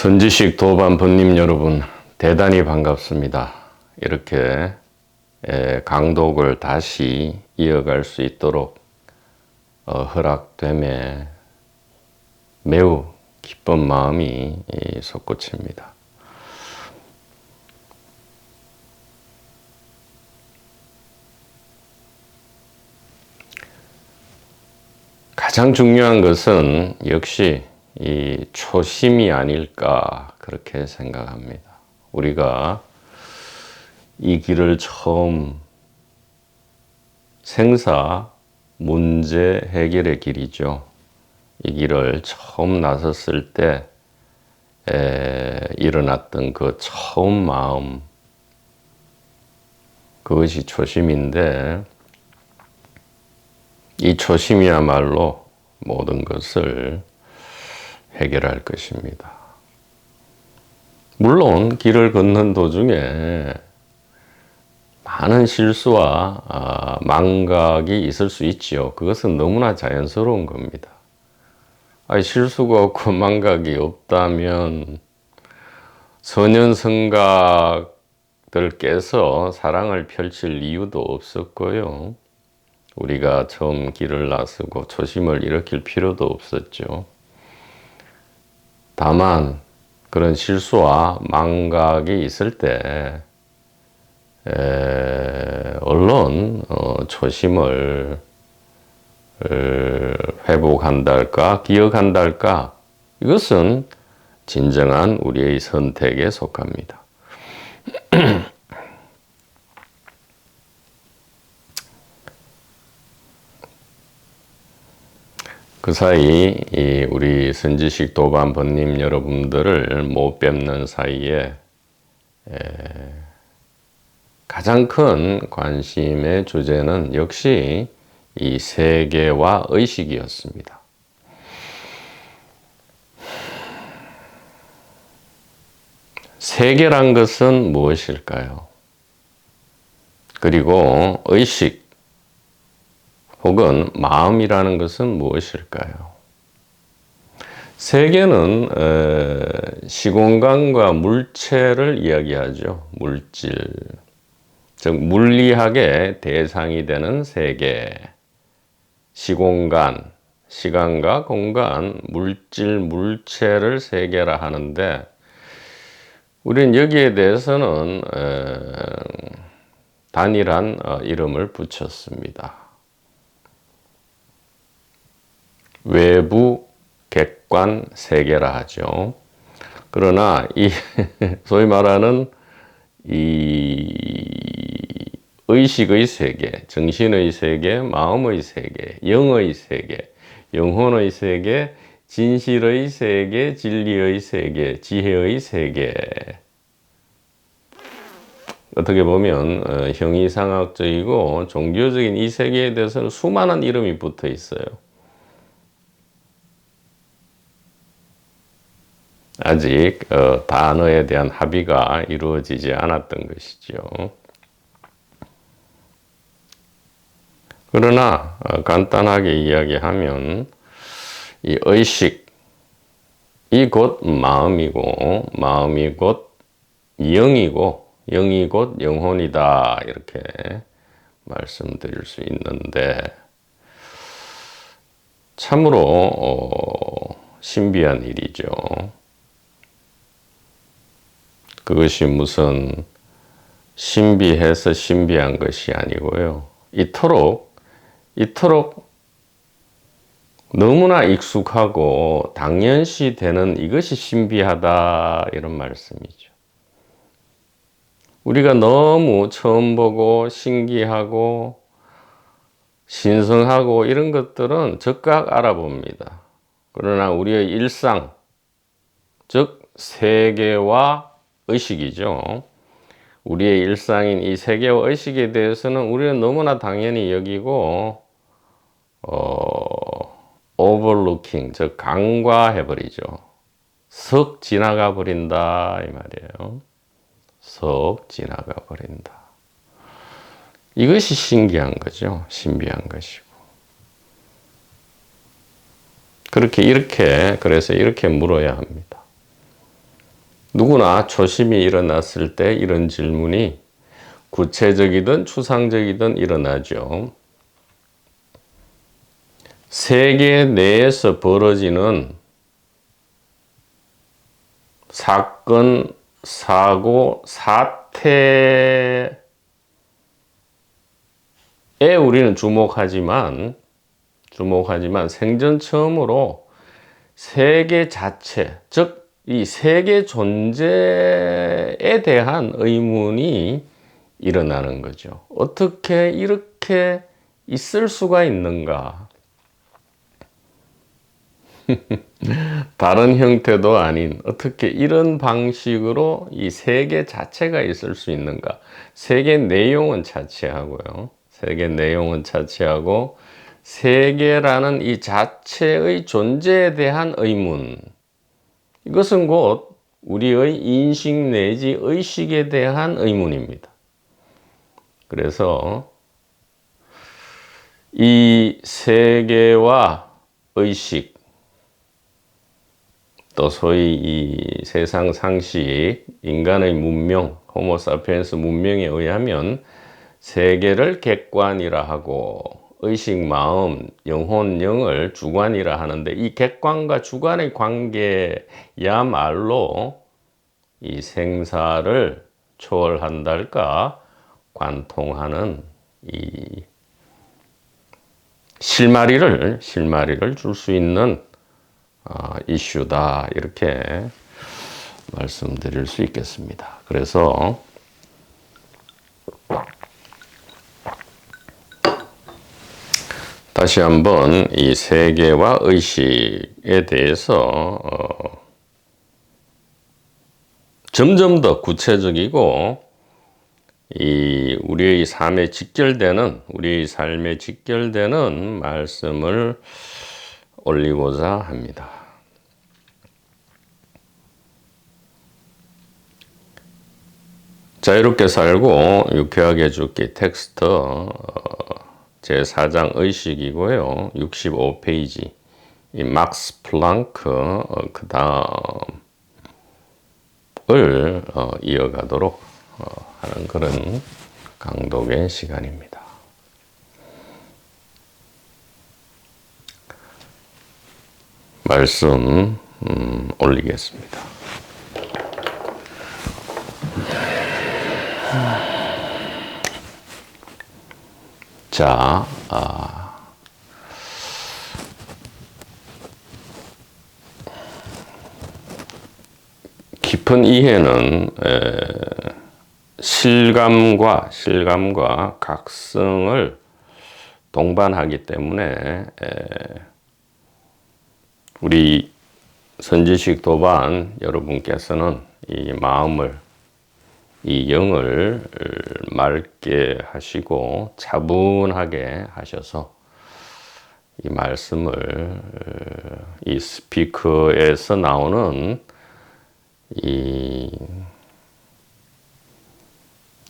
선지식 도반번님 여러분, 대단히 반갑습니다. 이렇게 강독을 다시 이어갈 수 있도록 허락됨에 매우 기쁜 마음이 솟구칩니다. 가장 중요한 것은 역시 이 초심이 아닐까 그렇게 생각합니다. 우리가 이 길을 처음 생사 문제 해결의 길이죠. 이 길을 처음 나섰을 때 일어났던 그 처음 마음, 그것이 초심인데, 이 초심이야말로 모든 것을 해결할 것입니다. 물론 길을 걷는 도중에 많은 실수와 망각이 있을 수 있지요. 그것은 너무나 자연스러운 겁니다. 실수가 없고 망각이 없다면 선현성각들께서 사랑을 펼칠 이유도 없었고요. 우리가 처음 길을 나서고 초심을 일으킬 필요도 없었죠. 다만 그런 실수와 망각이 있을 때 얼른 초심을 회복한달까 기억한달까, 이것은 진정한 우리의 선택에 속합니다. 그 사이 우리 선지식 도반번님 여러분들을 못 뵙는 사이에 가장 큰 관심의 주제는 역시 이 세계와 의식이었습니다. 세계란 것은 무엇일까요? 그리고 의식 혹은 마음이라는 것은 무엇일까요? 세계는 시공간과 물체를 이야기하죠. 물질, 즉 물리학의 대상이 되는 세계, 시공간, 시간과 공간, 물질, 물체를 세계라 하는데, 우리는 여기에 대해서는 단일한 이름을 붙였습니다. 외부 객관 세계라 하죠. 그러나 이 소위 말하는 이 의식의 세계, 정신의 세계, 마음의 세계, 영의 세계, 영혼의 세계, 진실의 세계, 진리의 세계, 지혜의 세계, 어떻게 보면 형이상학적이고 종교적인 이 세계에 대해서는 수많은 이름이 붙어 있어요. 아직 단어에 대한 합의가 이루어지지 않았던 것이죠. 그러나 간단하게 이야기하면 이 의식, 이 곧 마음이고, 마음이 곧 영이고, 영이 곧 영혼이다, 이렇게 말씀드릴 수 있는데, 참으로 신비한 일이죠. 그것이 무슨 신비해서 신비한 것이 아니고요. 이토록 너무나 익숙하고 당연시 되는 이것이 신비하다, 이런 말씀이죠. 우리가 너무 처음 보고 신기하고 신성하고 이런 것들은 즉각 알아봅니다. 그러나 우리의 일상, 즉 세계와 의식이죠. 우리의 일상인 이 세계와 의식에 대해서는 우리는 너무나 당연히 여기고 overlooking, 즉 간과해버리죠. 슥 지나가 버린다, 이 말이에요. 슥 지나가 버린다. 이것이 신기한 거죠. 신비한 것이고. 그래서 이렇게 물어야 합니다. 누구나 초심이 일어났을 때 이런 질문이 구체적이든 추상적이든 일어나죠. 세계 내에서 벌어지는 사건, 사고, 사태에 우리는 주목하지만 생전 처음으로 세계 자체, 즉 이 세계 존재에 대한 의문이 일어나는 거죠. 어떻게 이렇게 있을 수가 있는가? 다른 형태도 아닌 어떻게 이런 방식으로 이 세계 자체가 있을 수 있는가? 세계 내용은 자체하고요. 세계 내용은 자체하고 세계라는 이 자체의 존재에 대한 의문. 이것은 곧 우리의 인식 내지 의식에 대한 의문입니다. 그래서 이 세계와 의식, 또 소위 이 세상 상식, 인간의 문명, 호모사피엔스 문명에 의하면 세계를 객관이라 하고 의식, 마음, 영혼, 영을 주관이라 하는데 이 객관과 주관의 관계야말로 이 생사를 초월한달까 관통하는 이 실마리를 줄 수 있는 이슈다, 이렇게 말씀드릴 수 있겠습니다. 그래서 다시 한번 이 세계와 의식에 대해서 점점 더 구체적이고 우리의 삶에 직결되는 말씀을 올리고자 합니다. 자유롭게 살고 유쾌하게 죽기 텍스트 제4장 의식이고요. 65페이지 이 막스 플랑크 그 다음을 이어가도록 하는 그런 강독의 시간입니다. 말씀 올리겠습니다. 자, 깊은 이해는 실감과 각성을 동반하기 때문에 우리 선지식 도반 여러분께서는 이 마음을, 이 영을 맑게 하시고 차분하게 하셔서 이 말씀을 이 스피커에서 나오는 이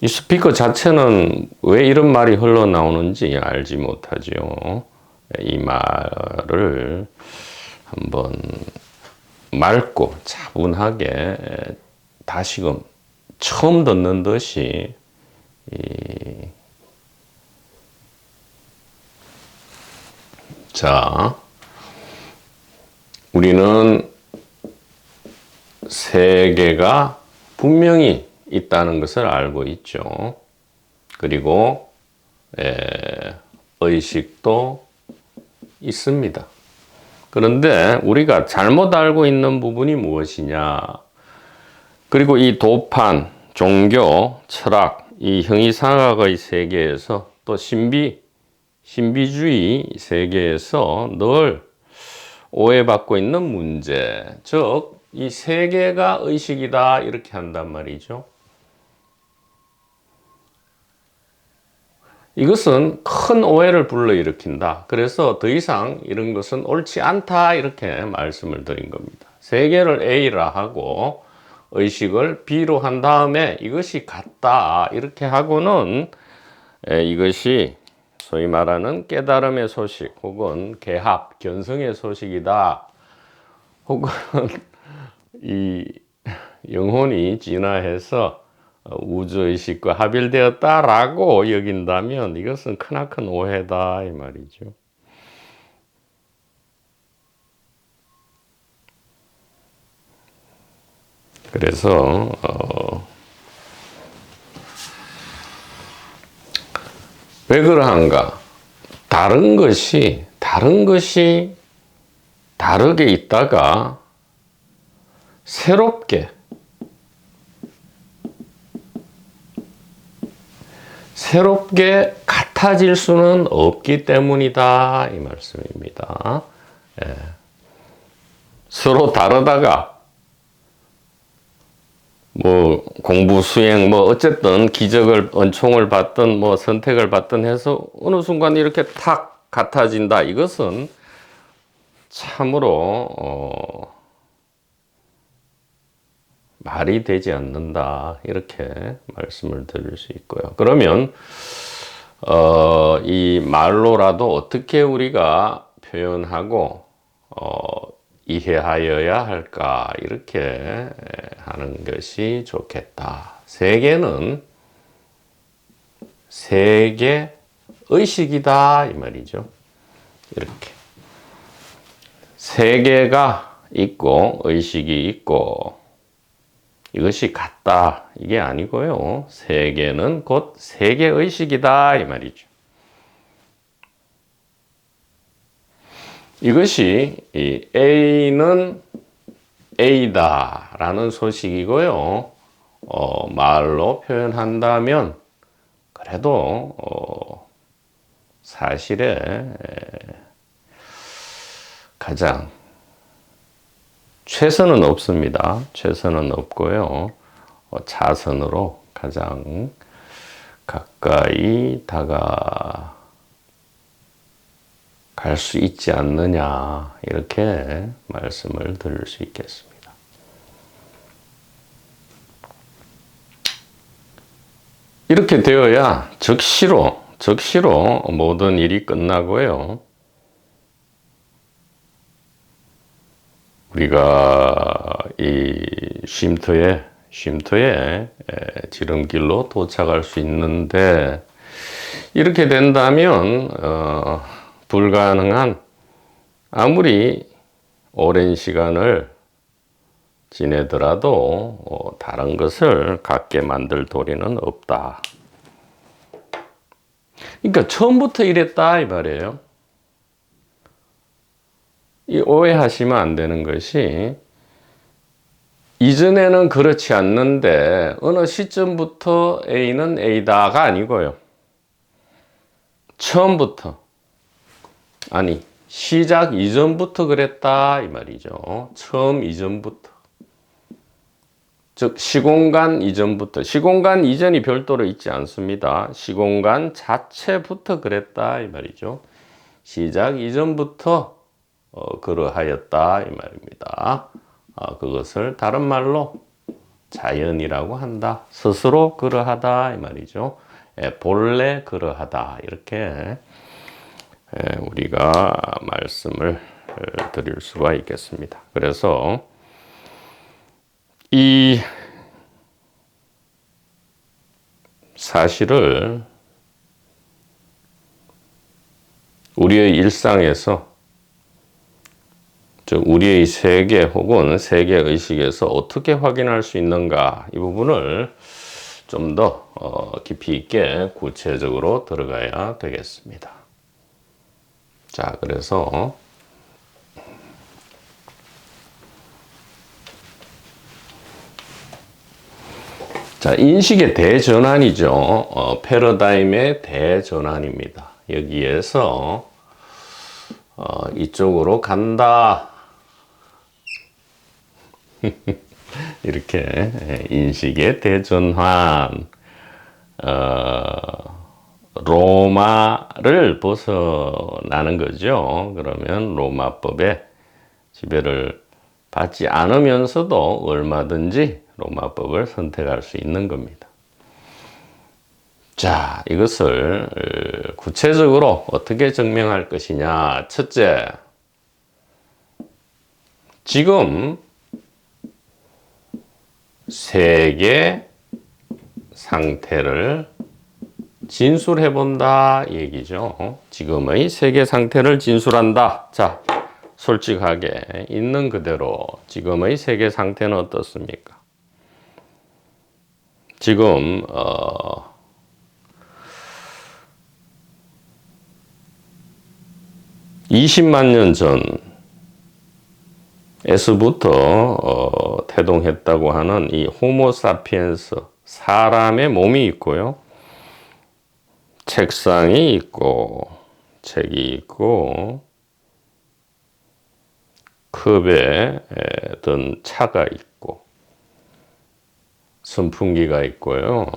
스피커 자체는 왜 이런 말이 흘러나오는지 알지 못하죠. 이 말을 한번 맑고 차분하게 다시금 처음 듣는 듯이 자, 우리는 세계가 분명히 있다는 것을 알고 있죠. 그리고 의식도 있습니다. 그런데 우리가 잘못 알고 있는 부분이 무엇이냐? 그리고 이 도판, 종교, 철학, 이 형이상학의 세계에서 또 신비주의 세계에서 늘 오해받고 있는 문제, 즉 이 세계가 의식이다, 이렇게 한단 말이죠. 이것은 큰 오해를 불러일으킨다. 그래서 더 이상 이런 것은 옳지 않다, 이렇게 말씀을 드린 겁니다. 세계를 A라 하고 의식을 B로 한 다음에 이것이 같다, 이렇게 하고는 이것이 소위 말하는 깨달음의 소식 혹은 개합, 견성의 소식이다, 혹은 이 영혼이 진화해서 우주의식과 합일되었다라고 여긴다면 이것은 크나큰 오해다 이 말이죠. 그래서 왜 그러한가? 다른 것이 다르게 있다가 새롭게 같아질 수는 없기 때문이다 이 말씀입니다. 예. 서로 다르다가 뭐 공부 수행 뭐 어쨌든 기적을 은총을 받든 뭐 선택을 받든 해서 어느 순간 이렇게 탁 같아진다. 이것은 참으로 말이 되지 않는다. 이렇게 말씀을 드릴 수 있고요. 그러면 이 말로라도 어떻게 우리가 표현하고 이해하여야 할까 이렇게 하는 것이 좋겠다. 세계는 세계 의식이다 이 말이죠. 이렇게 세계가 있고 의식이 있고 이것이 같다 이게 아니고요. 세계는 곧 세계 의식이다 이 말이죠. 이것이 이 A는 A다 라는 소식이고요. 말로 표현한다면 그래도 사실에 가장 최선은 없습니다. 최선은 없고요. 차선으로 가장 가까이 다가갈 수 있지 않느냐 이렇게 말씀을 드릴 수 있겠습니다. 이렇게 되어야 즉시로 모든 일이 끝나고요. 우리가 이 쉼터에 지름길로 도착할 수 있는데 이렇게 된다면 불가능한 아무리 오랜 시간을 지내더라도 다른 것을 갖게 만들 도리는 없다. 그러니까 처음부터 이랬다 이 말이에요. 이 오해하시면 안 되는 것이 이전에는 그렇지 않는데 어느 시점부터 A는 A다가 아니고요. 처음부터 아니 시작 이전부터 그랬다 이 말이죠. 처음 이전부터 즉 시공간 이전부터 시공간 이전이 별도로 있지 않습니다. 시공간 자체부터 그랬다 이 말이죠. 시작 이전부터 그러하였다 이 말입니다. 그것을 다른 말로 자연이라고 한다. 스스로 그러하다 이 말이죠. 본래 그러하다 이렇게 우리가 말씀을 드릴 수가 있겠습니다. 그래서 이 사실을 우리의 일상에서 즉 우리의 세계 혹은 세계 의식에서 어떻게 확인할 수 있는가 이 부분을 좀 더 깊이 있게 구체적으로 들어가야 되겠습니다. 자, 그래서 자, 인식의 대전환이죠. 패러다임의 대전환입니다. 여기에서 이쪽으로 간다. 이렇게 인식의 대전환, 로마를 벗어나는 거죠. 그러면 로마법에 지배를 받지 않으면서도 얼마든지 로마법을 선택할 수 있는 겁니다. 자, 이것을 구체적으로 어떻게 증명할 것이냐. 첫째, 지금 세계 상태를 진술해 본다 얘기죠. 지금의 세계 상태를 진술한다. 자, 솔직하게 있는 그대로 지금의 세계 상태는 어떻습니까? 지금 20만 년 전에서부터 태동했다고 하는 이 호모사피엔스 사람의 몸이 있고요. 책상이 있고 책이 있고 컵에 든 차가 있고 선풍기가 있고요.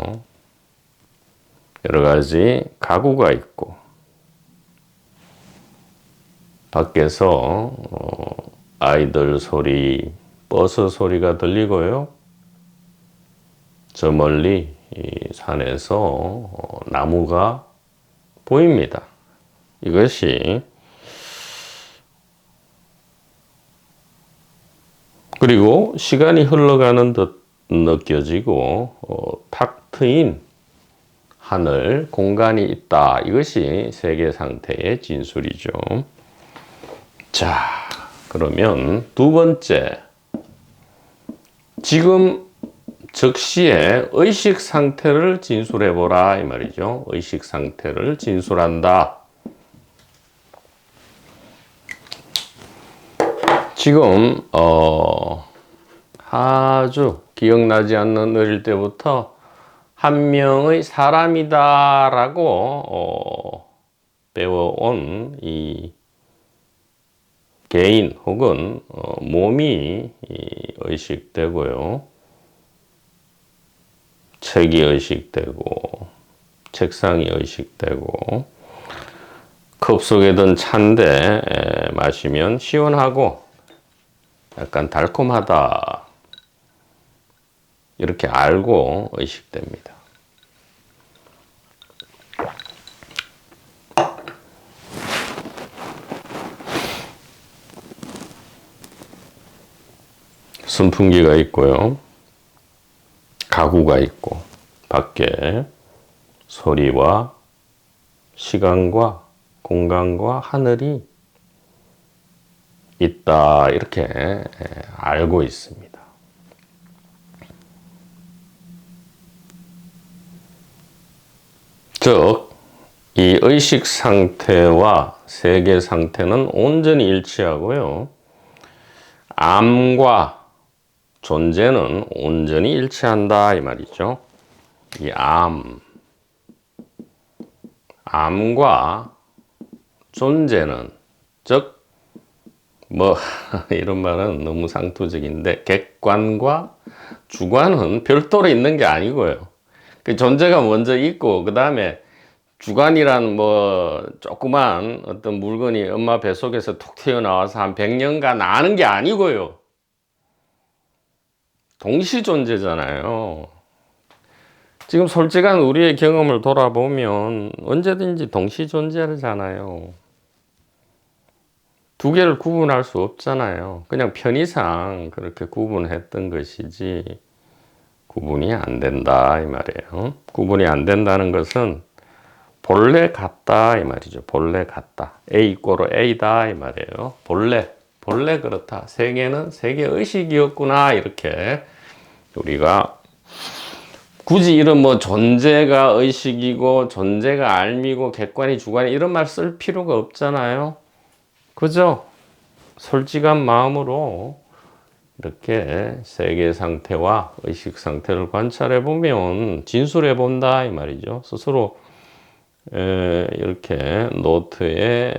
여러 가지 가구가 있고 밖에서 아이들 소리, 버스 소리가 들리고요. 저 멀리 이 산에서 나무가 보입니다. 이것이 그리고 시간이 흘러가는 듯 느껴지고 탁 트인 하늘, 공간이 있다. 이것이 세계 상태의 진술이죠. 자, 그러면 두 번째, 지금 즉시의 의식 상태를 진술해보라 이 말이죠. 의식 상태를 진술한다. 지금 아주 기억나지 않는 어릴 때부터 한 명의 사람이다라고 배워온 이 개인 혹은 몸이 의식되고요. 책이 의식되고 책상이 의식되고 컵 속에 든 차인데 마시면 시원하고 약간 달콤하다. 이렇게 알고 의식됩니다. 선풍기가 있고요. 가구가 있고 밖에 소리와 시간과 공간과 하늘이 있다. 이렇게 알고 있습니다. 즉, 이 의식 상태와 세계 상태는 온전히 일치하고요. 암과 존재는 온전히 일치한다 이 말이죠. 이 암과 존재는 즉 이런 말은 너무 상투적인데 객관과 주관은 별도로 있는 게 아니고요. 그 존재가 먼저 있고 그 다음에 주관이란 조그만 어떤 물건이 엄마 뱃속에서 툭 튀어나와서 한 100년간 아는 게 아니고요. 동시 존재잖아요. 지금 솔직한 우리의 경험을 돌아보면 언제든지 동시 존재잖아요. 두 개를 구분할 수 없잖아요. 그냥 편의상 그렇게 구분했던 것이지 구분이 안 된다 이 말이에요. 구분이 안 된다는 것은 본래 같다 이 말이죠. 본래 같다. A 이꼬로 A다 이 말이에요. 본래 그렇다. 세계는 세계 의식이었구나 이렇게 우리가 굳이 이런 존재가 의식이고 존재가 알미고 객관이 주관이 이런 말 쓸 필요가 없잖아요. 그죠? 솔직한 마음으로 이렇게 세계 상태와 의식 상태를 관찰해 보면 진술해 본다 이 말이죠. 스스로 이렇게 노트에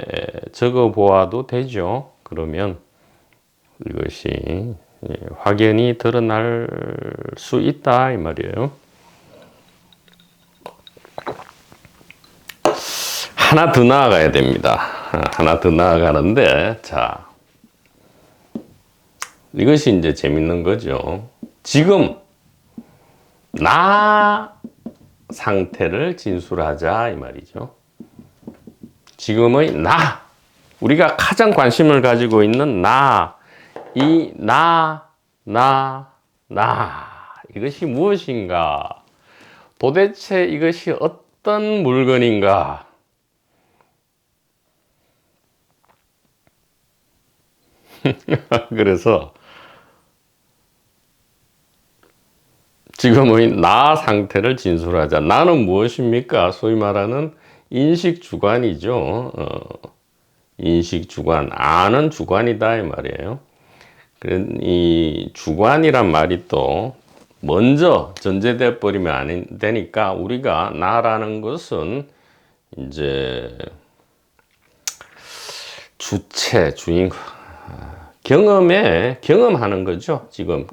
적어 보아도 되죠. 그러면 이것이 확연히 드러날 수 있다 이 말이에요. 하나 더 나아가야 됩니다. 하나 더 나아가는데, 자, 이것이 이제 재밌는 거죠. 지금 나 상태를 진술하자 이 말이죠. 지금의 나, 우리가 가장 관심을 가지고 있는 나, 이 나, 이것이 무엇인가? 도대체 이것이 어떤 물건인가? 그래서 지금의 나 상태를 진술하자. 나는 무엇입니까? 소위 말하는 인식주관이죠. 인식주관. 아는 주관이다 이 말이에요. 이 주관이란 말이 또 먼저 전제돼 버리면 안 되니까 우리가 나라는 것은 이제 주체, 주인, 경험하는 거죠. 지금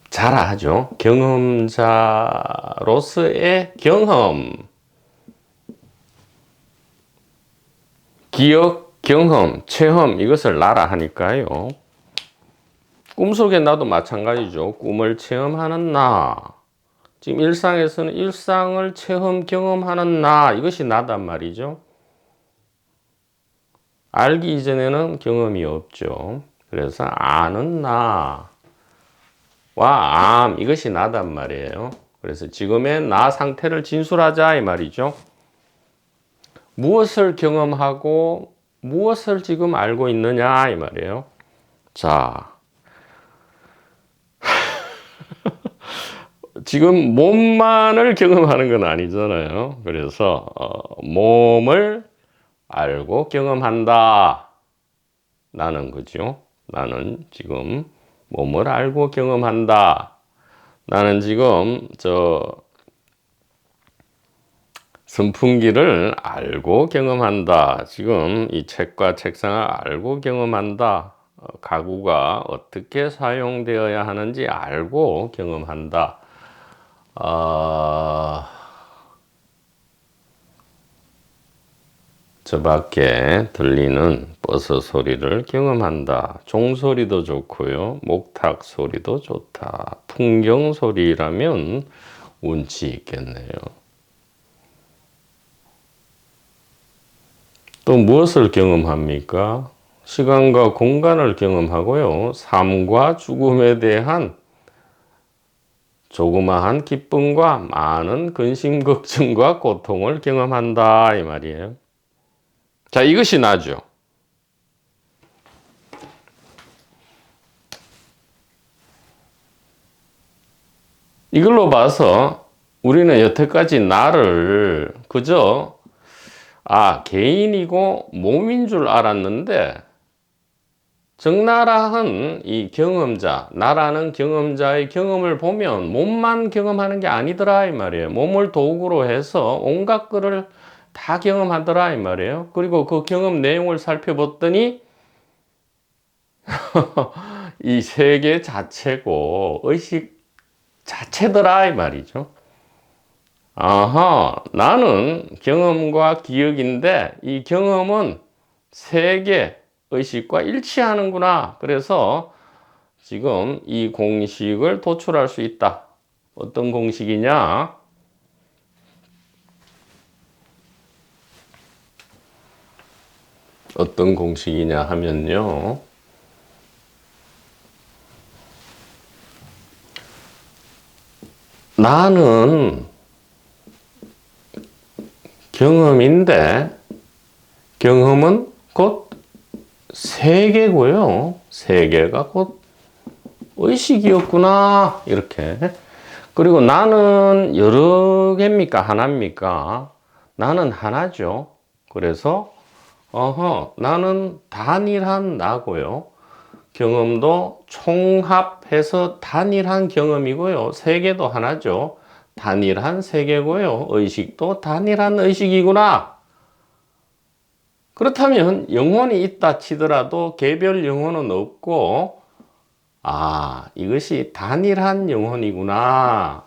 자라 하죠. 경험자로서의 경험, 기억, 경험, 체험 이것을 나라 하니까요. 꿈속의 나도 마찬가지죠. 꿈을 체험하는 나. 지금 일상에서는 일상을 체험, 경험하는 나. 이것이 나단 말이죠. 알기 이전에는 경험이 없죠. 그래서 아는 나와 암 이것이 나단 말이에요. 그래서 지금의 나 상태를 진술하자 이 말이죠. 무엇을 경험하고 무엇을 지금 알고 있느냐 이 말이에요. 자, 지금 몸만을 경험하는 건 아니잖아요. 그래서 몸을 알고 경험한다. 나는 그죠? 나는 지금 몸을 알고 경험한다. 나는 지금 선풍기를 알고 경험한다. 지금 이 책과 책상을 알고 경험한다. 가구가 어떻게 사용되어야 하는지 알고 경험한다. 저 밖에 들리는 버스 소리를 경험한다. 종소리도 좋고요. 목탁 소리도 좋다. 풍경 소리라면 운치 있겠네요. 또 무엇을 경험합니까? 시간과 공간을 경험하고요. 삶과 죽음에 대한 조그마한 기쁨과 많은 근심, 걱정과 고통을 경험한다 이 말이에요. 자, 이것이 나죠. 이걸로 봐서 우리는 여태까지 나를 그저 개인이고 몸인 줄 알았는데 적나라한 이 경험자, 나라는 경험자의 경험을 보면 몸만 경험하는 게 아니더라 이 말이에요. 몸을 도구로 해서 온갖 거를 다 경험하더라 이 말이에요. 그리고 그 경험 내용을 살펴봤더니 이 세계 자체고 의식 자체더라 이 말이죠. 나는 경험과 기억인데 이 경험은 세계 의식과 일치하는구나. 그래서 지금 이 공식을 도출할 수 있다. 어떤 공식이냐? 어떤 공식이냐 하면요. 나는 경험인데 경험은 곧 세계고요. 세계가 곧 의식이었구나. 이렇게. 그리고 나는 여러 개입니까? 하나입니까? 나는 하나죠. 그래서 나는 단일한 나고요. 경험도 총합해서 단일한 경험이고요. 세계도 하나죠. 단일한 세계고요. 의식도 단일한 의식이구나. 그렇다면 영혼이 있다 치더라도 개별 영혼은 없고 이것이 단일한 영혼이구나.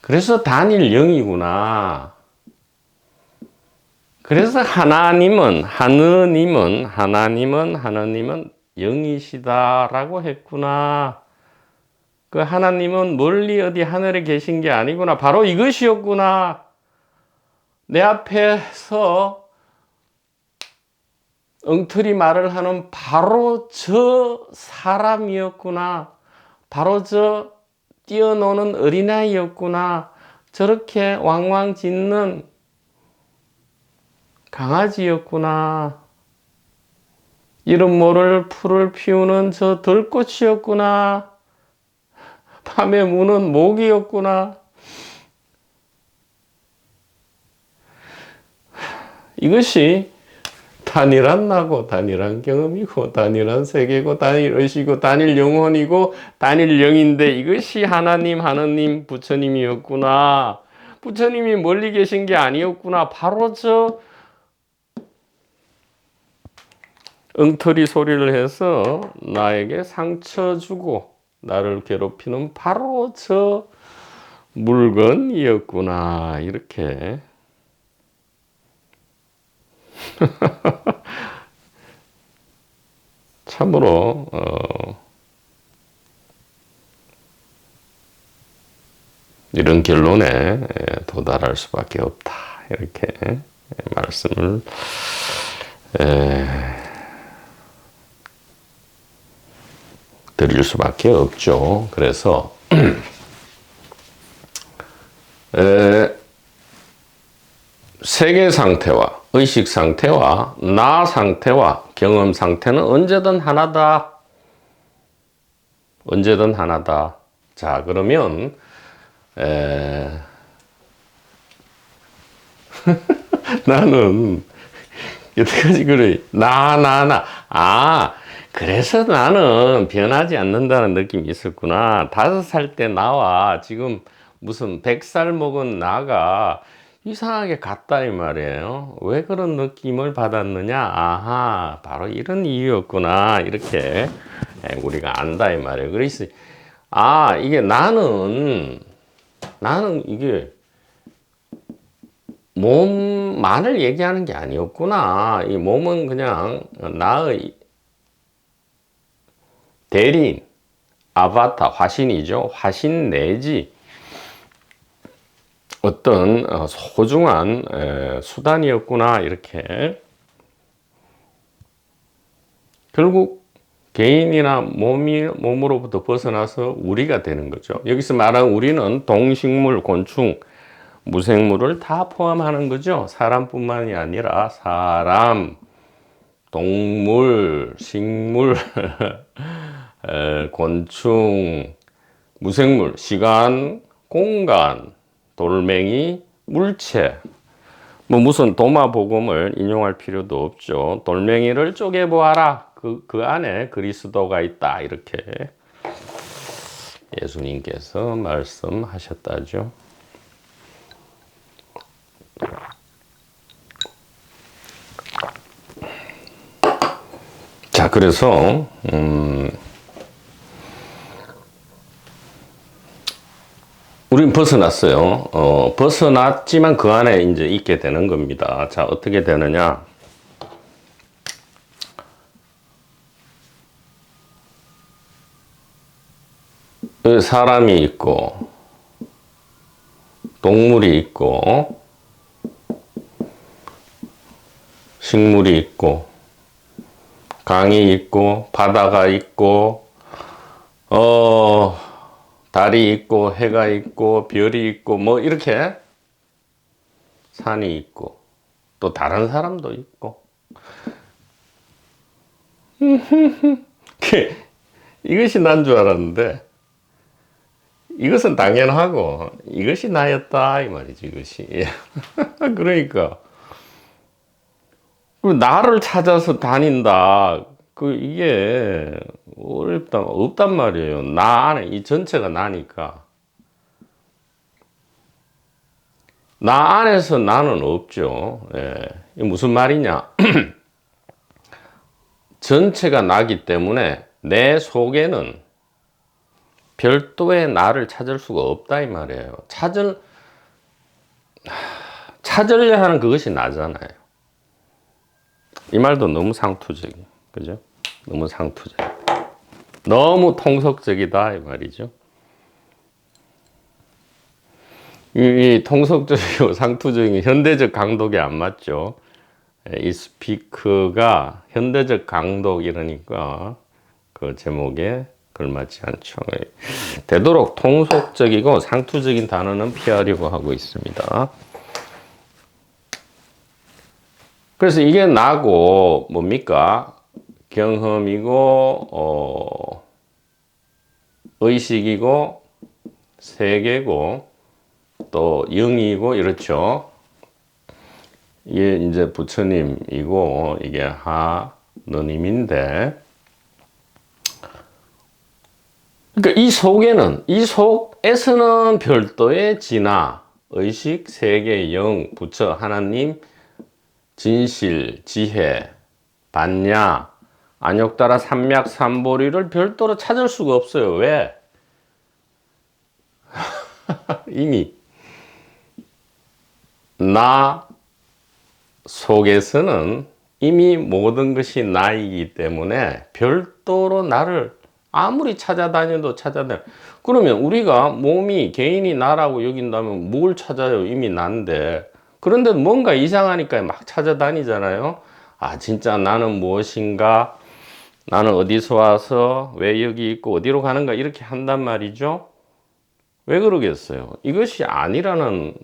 그래서 단일 영이구나. 그래서 하나님은 영이시다라고 했구나. 그 하나님은 멀리 어디 하늘에 계신 게 아니구나. 바로 이것이었구나. 내 앞에서 엉터리 말을 하는 바로 저 사람이었구나. 바로 저 뛰어노는 어린아이였구나. 저렇게 왕왕 짖는 강아지였구나. 이름 모를 풀을 피우는 저 들꽃이었구나. 밤에 무는 모기였구나. 이것이 단일한 나고 단일한 경험이고 단일한 세계고 단일 의식이고 단일 영혼이고 단일 영인데 이것이 하나님 부처님이었구나. 부처님이 멀리 계신 게 아니었구나. 바로 저 엉터리 소리를 해서 나에게 상처 주고 나를 괴롭히는 바로 저 물건이었구나. 이렇게 참으로 이런 결론에 도달할 수밖에 없다. 이렇게 말씀을 드릴 수밖에 없죠. 그래서 세계 상태와 의식 상태와 나 상태와 경험 상태는 언제든 하나다. 언제든 하나다. 자, 그러면 나는 여태까지 그래. 그래서 나는 변하지 않는다는 느낌이 있었구나. 5살 때 나와 지금 무슨 100살 먹은 나가 이상하게 같다 이 말이에요. 왜 그런 느낌을 받았느냐? 아하, 바로 이런 이유였구나. 이렇게 우리가 안다 이 말이에요. 그래서 이게 나는 이게 몸만을 얘기하는 게 아니었구나. 이 몸은 그냥 나의 대리인, 아바타, 화신이죠. 화신 내지 어떤 소중한 수단이었구나. 이렇게 결국 개인이나 몸으로부터 벗어나서 우리가 되는 거죠. 여기서 말하는 우리는 동식물, 곤충, 무생물을 다 포함하는 거죠. 사람뿐만이 아니라 사람, 동물, 식물, 곤충, 무생물, 시간, 공간, 돌멩이, 물체. 무슨 도마복음을 인용할 필요도 없죠. 돌멩이를 쪼개보아라. 그 안에 그리스도가 있다. 이렇게 예수님께서 말씀하셨다죠. 자, 그래서 우린 벗어났어요. 벗어났지만 그 안에 이제 있게 되는 겁니다. 자, 어떻게 되느냐? 사람이 있고, 동물이 있고, 식물이 있고, 강이 있고, 바다가 있고, 달이 있고, 해가 있고, 별이 있고, 뭐, 이렇게 산이 있고, 또 다른 사람도 있고. 이것이 난 줄 알았는데, 이것은 당연하고, 이것이 나였다, 이 말이지, 이것이. 그러니까. 나를 찾아서 다닌다. 이게 없단 말이에요. 나 안에, 이 전체가 나니까. 나 안에서 나는 없죠. 이게 무슨 말이냐. 전체가 나기 때문에 내 속에는 별도의 나를 찾을 수가 없다, 이 말이에요. 찾으려 하는 그것이 나잖아요. 이 말도 너무 상투적이에요. 그죠? 너무 상투적. 너무 통속적이다, 이 말이죠. 이 통속적이고 상투적인 현대적 강독에 안 맞죠. 이 스피크가 현대적 강독 이러니까 그 제목에 걸맞지 않죠. 되도록 통속적이고 상투적인 단어는 피하려고 하고 있습니다. 그래서 이게 나고 뭡니까? 경험이고 의식이고 세계고 또 영이고 이렇죠. 이게 이제 부처님이고 이게 하느님인데, 그러니까 이 속에서는 별도의 진화, 의식, 세계, 영, 부처, 하나님, 진실, 지혜, 반야, 안욕따라 삼약 삼보리를 별도로 찾을 수가 없어요. 왜? 이미 나 속에서는 이미 모든 것이 나이기 때문에 별도로 나를 아무리 찾아다녀도 그러면 우리가 몸이 개인이 나라고 여긴다면 뭘 찾아요? 이미 난데. 그런데 뭔가 이상하니까 막 찾아다니잖아요. 아, 진짜 나는 무엇인가? 나는 어디서 와서 왜 여기 있고 어디로 가는가? 이렇게 한단 말이죠. 왜 그러겠어요? 이것이 아니라는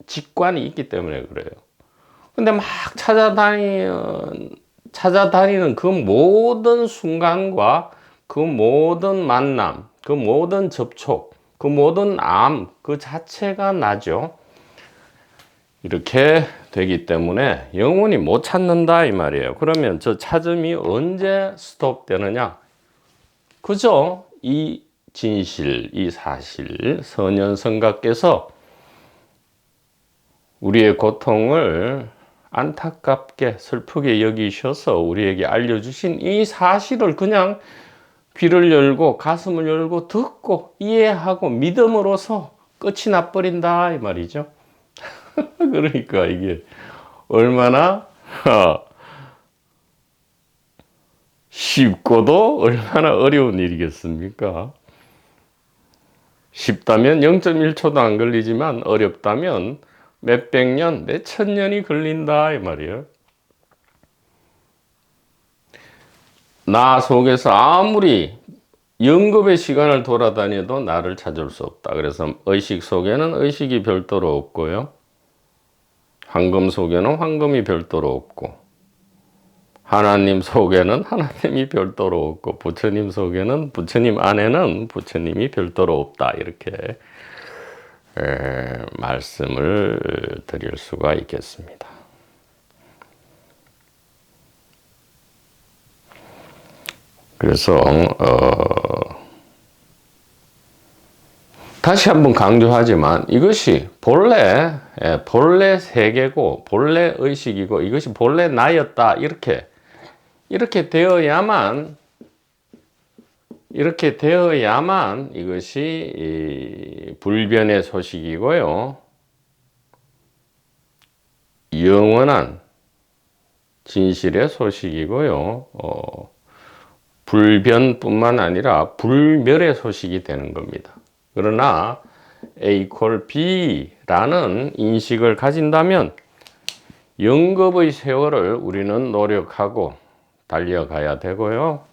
직관이 있기 때문에 그래요. 근데 막 찾아다니는 그 모든 순간과 그 모든 만남, 그 모든 접촉, 그 모든 암, 그 자체가 나죠. 이렇게 되기 때문에 영원히 못 찾는다 이 말이에요. 그러면 저 찾음이 언제 스톱되느냐? 그죠? 이 진실, 이 사실, 선현성각께서 우리의 고통을 안타깝게 슬프게 여기셔서 우리에게 알려주신 이 사실을 그냥 귀를 열고 가슴을 열고 듣고 이해하고 믿음으로써 끝이 나버린다 이 말이죠. 그러니까 이게 얼마나 쉽고도 얼마나 어려운 일이겠습니까? 쉽다면 0.1초도 안 걸리지만 어렵다면 몇백 년, 몇천 년이 걸린다 이 말이에요. 나 속에서 아무리 영겁의 시간을 돌아다녀도 나를 찾을 수 없다. 그래서 의식 속에는 의식이 별도로 없고요. 황금 속에는 황금이 별도로 없고, 하나님 속에는 하나님이 별도로 없고, 부처님 속에는 부처님 안에는 부처님이 별도로 없다. 이렇게 말씀을 드릴 수가 있겠습니다. 그래서 다시 한번 강조하지만 이것이 본래 세계고 본래 의식이고 이것이 본래 나였다 이렇게 되어야만 이것이 불변의 소식이고요. 영원한 진실의 소식이고요. 불변뿐만 아니라 불멸의 소식이 되는 겁니다. 그러나 A = B라는 인식을 가진다면 영겁의 세월을 우리는 노력하고 달려가야 되고요.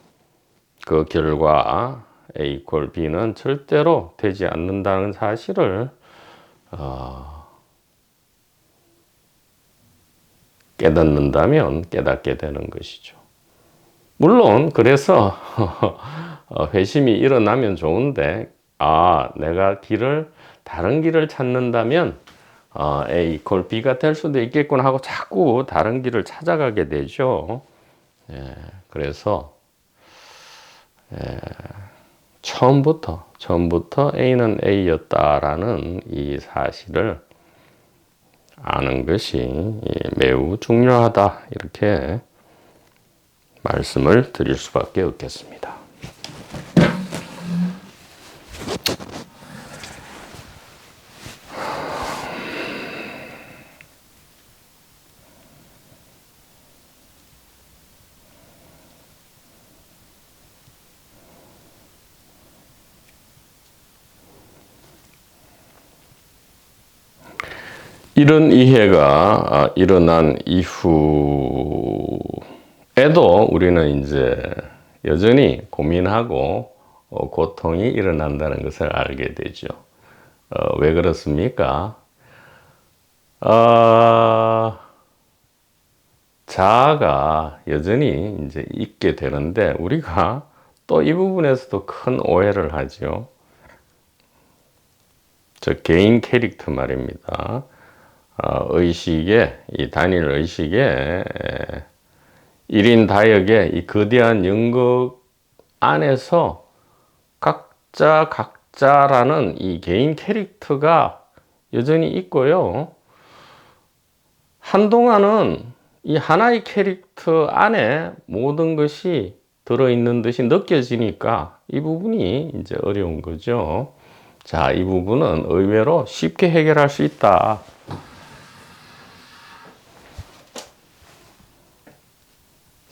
그 결과 A = B는 절대로 되지 않는다는 사실을 깨닫는다면 깨닫게 되는 것이죠. 물론 그래서 회심이 일어나면 좋은데 내가 다른 길을 찾는다면 A = B가 될 수도 있겠구나 하고 자꾸 다른 길을 찾아가게 되죠. 그래서 처음부터 A는 A였다라는 이 사실을 아는 것이 매우 중요하다 이렇게 말씀을 드릴 수밖에 없겠습니다. 이런 이해가 일어난 이후에도 우리는 이제 여전히 고민하고 고통이 일어난다는 것을 알게 되죠. 왜 그렇습니까? 자아가 여전히 이제 있게 되는데 우리가 또 이 부분에서도 큰 오해를 하죠. 저 개인 캐릭터 말입니다. 의식의, 이 단일 의식의 1인 다역의 이 거대한 연극 안에서 각자라는 이 개인 캐릭터가 여전히 있고요. 한동안은 이 하나의 캐릭터 안에 모든 것이 들어있는 듯이 느껴지니까 이 부분이 이제 어려운 거죠. 자, 이 부분은 의외로 쉽게 해결할 수 있다.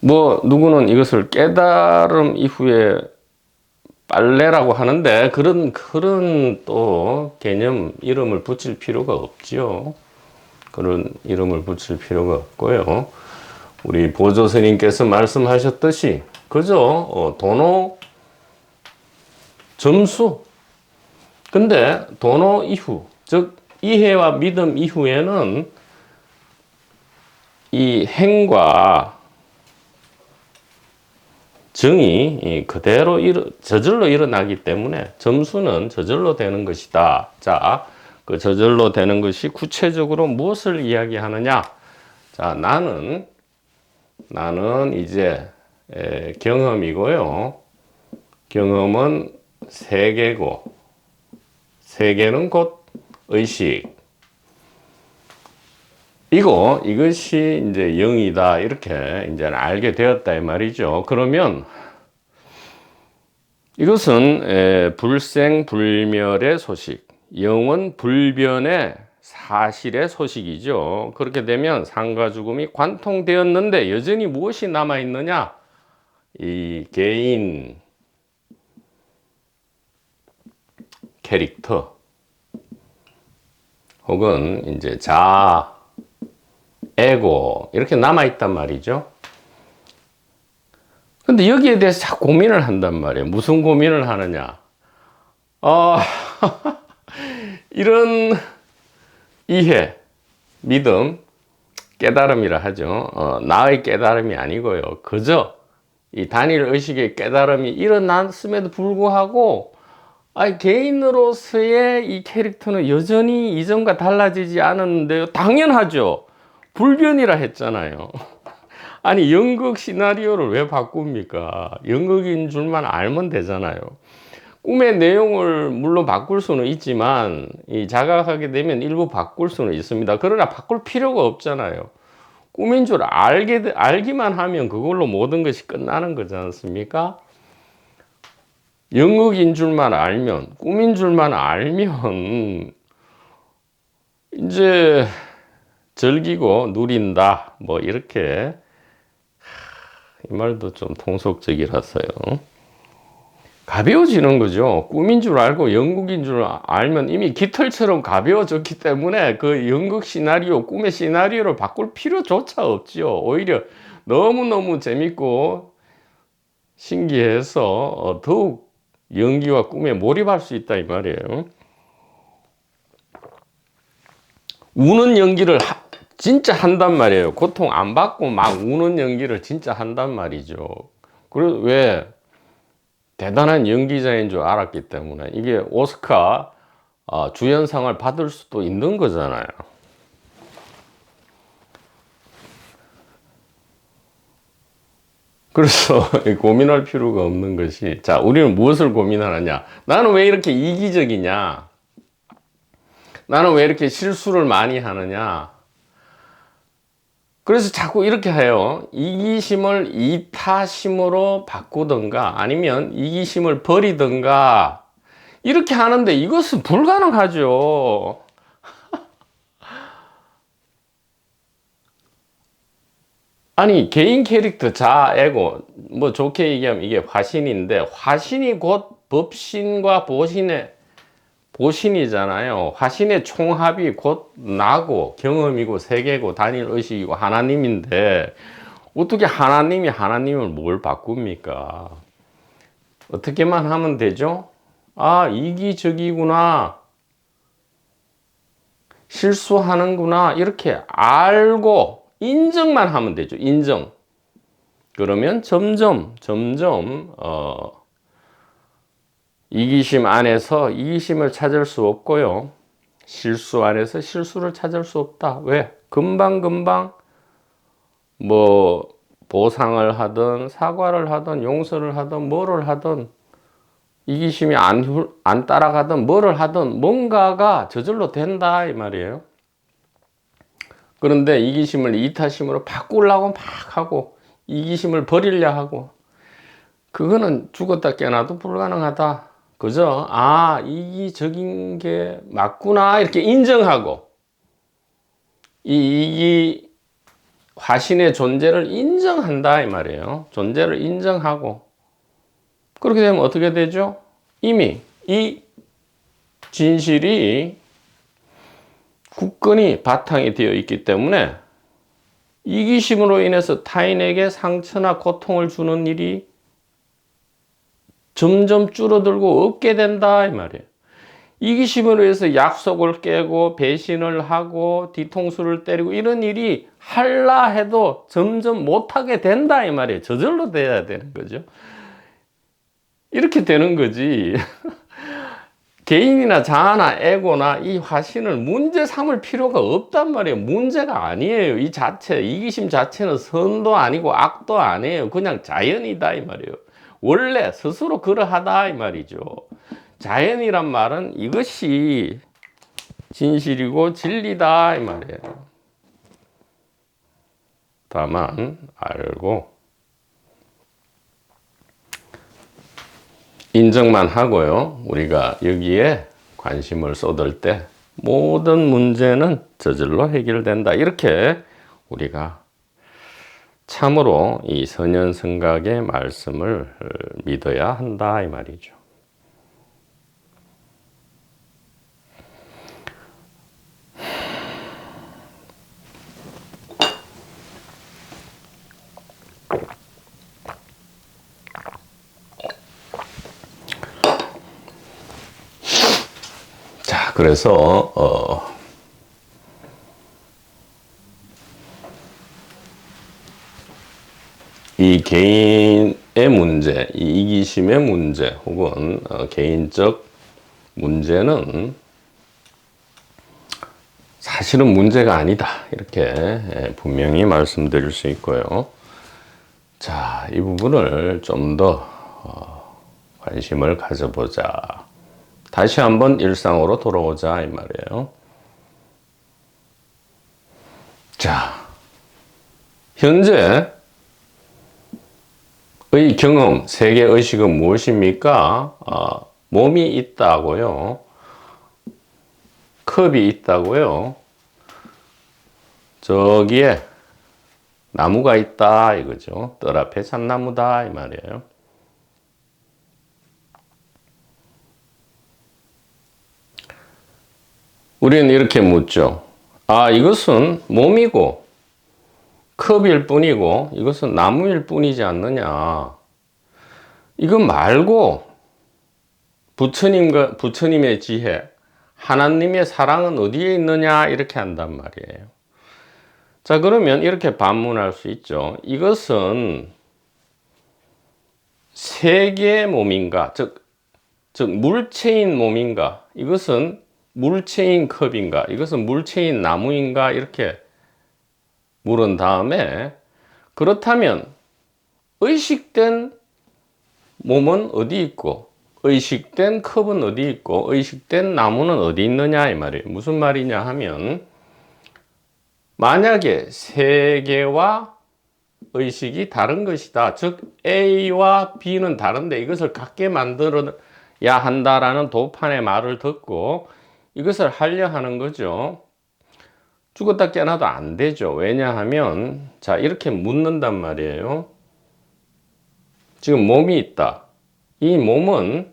누구는 이것을 깨달음 이후에 빨래라고 하는데 그런 또 개념 이름을 붙일 필요가 없죠. 그런 이름을 붙일 필요가 없고요. 우리 보조 스님께서 말씀하셨듯이 그저 도노 점수. 근데 도노 이후, 즉 이해와 믿음 이후에는 이 행과 정이 그대로 저절로 일어나기 때문에 점수는 저절로 되는 것이다. 자, 그 저절로 되는 것이 구체적으로 무엇을 이야기하느냐? 자, 나는 이제 경험이고요. 경험은 세계고, 세계는 곧 의식. 이것이 이제 영이다. 이렇게 이제 알게 되었다. 이 말이죠. 그러면 이것은 불생불멸의 소식, 영원 불변의 사실의 소식이죠. 그렇게 되면 삶과 죽음이 관통되었는데 여전히 무엇이 남아있느냐? 이 개인 캐릭터 혹은 이제 자아, 에고 이렇게 남아있단 말이죠. 근데 여기에 대해서 자꾸 고민을 한단 말이에요. 무슨 고민을 하느냐? 이런 이해, 믿음, 깨달음이라 하죠. 나의 깨달음이 아니고요. 그저 이 단일 의식의 깨달음이 일어났음에도 불구하고 개인으로서의 이 캐릭터는 여전히 이전과 달라지지 않았는데요. 당연하죠. 불변이라 했잖아요. 아니 연극 시나리오를 왜 바꿉니까? 연극인 줄만 알면 되잖아요. 꿈의 내용을 물론 바꿀 수는 있지만 이 자각하게 되면 일부 바꿀 수는 있습니다. 그러나 바꿀 필요가 없잖아요. 꿈인 줄 알기만 하면 그걸로 모든 것이 끝나는 거지 않습니까? 연극인 줄만 알면, 꿈인 줄만 알면 이제 즐기고 누린다. 이렇게 이 말도 좀 통속적이라서요. 가벼워지는 거죠. 꿈인 줄 알고 연극인 줄 알면 이미 깃털처럼 가벼워졌기 때문에 그 연극 시나리오, 꿈의 시나리오를 바꿀 필요조차 없죠. 오히려 너무너무 재밌고 신기해서 더욱 연기와 꿈에 몰입할 수 있다 이 말이에요. 우는 연기를 진짜 한단 말이에요. 고통 안 받고 막 우는 연기를 진짜 한단 말이죠. 그래서 왜? 대단한 연기자인 줄 알았기 때문에 이게 오스카 주연상을 받을 수도 있는 거잖아요. 그래서 고민할 필요가 없는 것이, 자, 우리는 무엇을 고민하느냐? 나는 왜 이렇게 이기적이냐? 나는 왜 이렇게 실수를 많이 하느냐? 그래서 자꾸 이렇게 해요. 이기심을 이타심으로 바꾸든가 아니면 이기심을 버리든가 이렇게 하는데 이것은 불가능하죠. 아니 개인 캐릭터 자아 에고 좋게 얘기하면 이게 화신인데 화신이 곧 법신과 보신이잖아요. 화신의 총합이 곧 나고 경험이고 세계고 단일 의식이고 하나님인데 어떻게 하나님이 하나님을 뭘 바꿉니까? 어떻게만 하면 되죠? 아, 이기적이구나. 실수하는구나. 이렇게 알고 인정만 하면 되죠. 인정. 그러면 점점 이기심 안에서 이기심을 찾을 수 없고요. 실수 안에서 실수를 찾을 수 없다. 왜? 금방금방 뭐 보상을 하든 사과를 하든 용서를 하든 뭐를 하든 이기심이 안 따라가든 뭐를 하든 뭔가가 저절로 된다 이 말이에요. 그런데 이기심을 이타심으로 바꾸려고 막 하고 이기심을 버리려 하고 그거는 죽었다 깨어나도 불가능하다. 그죠? 아, 이기적인 게 맞구나 이렇게 인정하고 이 화신의 존재를 인정한다 이 말이에요. 존재를 인정하고 그렇게 되면 어떻게 되죠? 이미 이 진실이 굳건히 바탕이 되어 있기 때문에 이기심으로 인해서 타인에게 상처나 고통을 주는 일이 점점 줄어들고 없게 된다 이 말이에요. 이기심으로 해서 약속을 깨고 배신을 하고 뒤통수를 때리고 이런 일이 할라 해도 점점 못하게 된다 이 말이에요. 저절로 돼야 되는 거죠. 이렇게 되는 거지. 개인이나 자아나 에고나 이 화신을 문제 삼을 필요가 없단 말이에요. 문제가 아니에요. 이 자체, 이기심 자체는 선도 아니고 악도 아니에요. 그냥 자연이다 이 말이에요. 원래 스스로 그러하다 이 말이죠. 자연이란 말은 이것이 진실이고 진리다 이 말이에요. 다만 알고 인정만 하고요. 우리가 여기에 관심을 쏟을 때 모든 문제는 저절로 해결된다. 이렇게 우리가 참으로 이 선현성각의 말씀을 믿어야 한다 이 말이죠. 자, 그래서 이 개인의 문제, 이 이기심의 문제 혹은 개인적 문제는 사실은 문제가 아니다. 이렇게 분명히 말씀드릴 수 있고요. 자, 이 부분을 좀 더 관심을 가져보자. 다시 한번 일상으로 돌아오자 이 말이에요. 자, 현재 의 경험, 세계 의식은 무엇입니까? 몸이 있다고요. 컵이 있다고요. 저기에 나무가 있다 이거죠. 뜰 앞에 잣나무다 이 말이에요. 우리는 이렇게 묻죠. 아, 이것은 몸이고 컵일 뿐이고 이것은 나무일 뿐이지 않느냐. 이거 말고 부처님의 지혜, 하나님의 사랑은 어디에 있느냐 이렇게 한단 말이에요. 자, 그러면 이렇게 반문할 수 있죠. 이것은 세계의 몸인가, 즉 물체인 몸인가, 이것은 물체인 컵인가, 이것은 물체인 나무인가 이렇게 물은 다음에 그렇다면 의식된 몸은 어디 있고 의식된 컵은 어디 있고 의식된 나무는 어디 있느냐 이 말이에요. 무슨 말이냐 하면 만약에 세계와 의식이 다른 것이다. 즉 A와 B는 다른데 이것을 같게 만들어야 한다라는 도판의 말을 듣고 이것을 하려 하는 거죠. 죽었다 깨어나도 안 되죠. 왜냐하면 자, 이렇게 묻는단 말이에요. 지금 몸이 있다. 이 몸은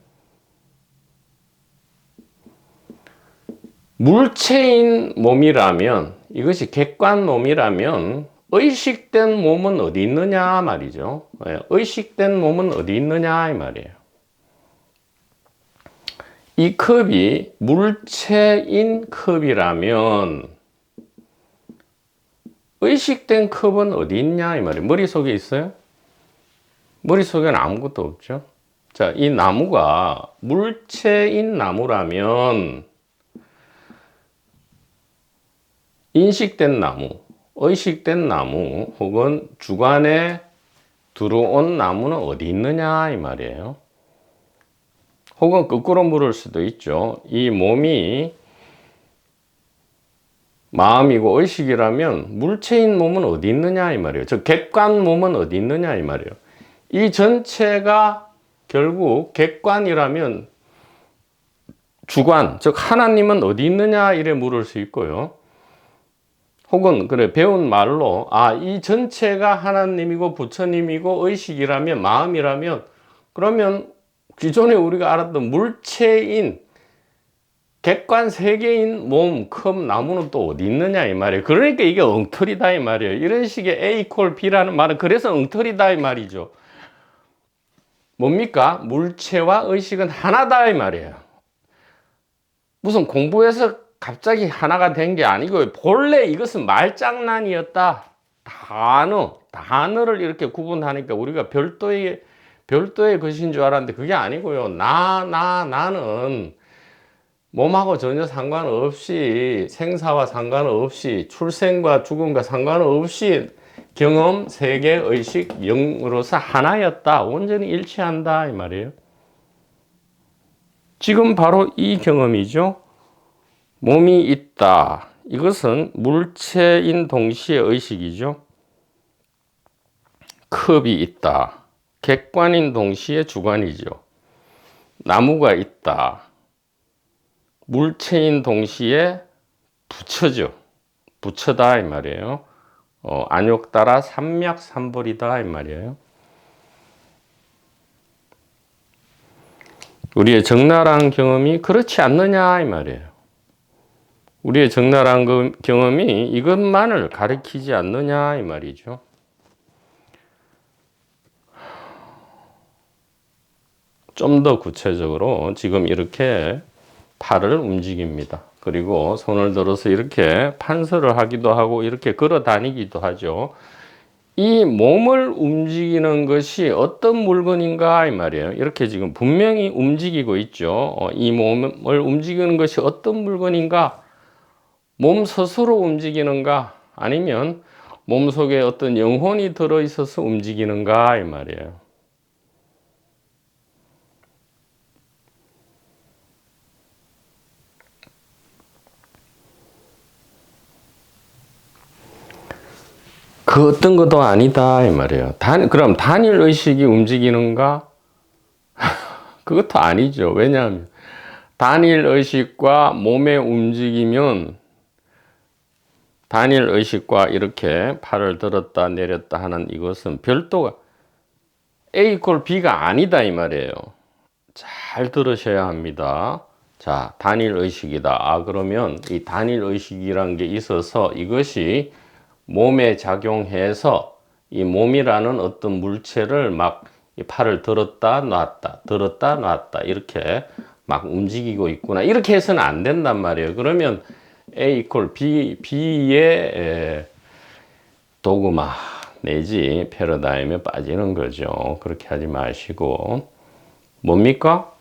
물체인 몸이라면, 이것이 객관 몸이라면 의식된 몸은 어디 있느냐 말이죠. 의식된 몸은 어디 있느냐 이 말이에요. 이 컵이 물체인 컵이라면 의식된 컵은 어디 있냐 이 말이에요. 머릿속에 있어요? 머릿속에는 아무것도 없죠. 자, 이 나무가 물체인 나무라면 인식된 나무, 의식된 나무 혹은 주관에 들어온 나무는 어디 있느냐 이 말이에요. 혹은 거꾸로 물을 수도 있죠. 이 몸이 마음이고 의식이라면 물체인 몸은 어디 있느냐 이 말이에요. 즉 객관 몸은 어디 있느냐 이 말이에요. 이 전체가 결국 객관이라면 주관, 즉 하나님은 어디 있느냐 이래 물을 수 있고요. 혹은 그래 배운 말로 이 전체가 하나님이고 부처님이고 의식이라면 마음이라면 그러면 기존에 우리가 알았던 물체인 객관 세계인 몸, 컵, 나무는 또 어디 있느냐 이 말이에요. 그러니까 이게 엉터리다 이 말이에요. 이런 식의 A = B라는 말은 그래서 엉터리다 이 말이죠. 뭡니까? 물체와 의식은 하나다 이 말이에요. 무슨 공부해서 갑자기 하나가 된 게 아니고 본래 이것은 말장난이었다. 단어를 이렇게 구분하니까 우리가 별도의 것인 줄 알았는데 그게 아니고요. 나는 몸하고 전혀 상관없이 생사와 상관없이 출생과 죽음과 상관없이 경험, 세계, 의식, 영으로서 하나였다. 온전히 일치한다 이 말이에요. 지금 바로 이 경험이죠. 몸이 있다. 이것은 물체인 동시에 의식이죠. 컵이 있다. 객관인 동시에 주관이죠. 나무가 있다. 물체인 동시에 부처죠. 부처다 이 말이에요. 안욕 따라 삼맥삼벌이다 이 말이에요. 우리의 적나라한 경험이 그렇지 않느냐 이 말이에요. 우리의 적나라한 경험이 이것만을 가리키지 않느냐 이 말이죠. 좀 더 구체적으로 지금 이렇게 팔을 움직입니다. 그리고 손을 들어서 이렇게 판서를 하기도 하고 이렇게 걸어 다니기도 하죠. 이 몸을 움직이는 것이 어떤 물건인가 이 말이에요. 이렇게 지금 분명히 움직이고 있죠. 이 몸을 움직이는 것이 어떤 물건인가? 몸 스스로 움직이는가? 아니면 몸 속에 어떤 영혼이 들어있어서 움직이는가 이 말이에요. 그 어떤 것도 아니다 이 말이에요. 그럼 단일 의식이 움직이는가? 그것도 아니죠. 왜냐하면 단일 의식과 몸의 움직이면 단일 의식과 이렇게 팔을 들었다 내렸다 하는 이것은 별도가 A = B가 아니다 이 말이에요. 잘 들으셔야 합니다. 자, 단일 의식이다. 그러면 이 단일 의식이라는 게 있어서 이것이 몸에 작용해서 이 몸이라는 어떤 물체를 막 이 팔을 들었다 놨다 이렇게 막 움직이고 있구나. 이렇게 해서는 안 된단 말이에요. 그러면 A = B의 도그마 내지 패러다임에 빠지는 거죠. 그렇게 하지 마시고 뭡니까?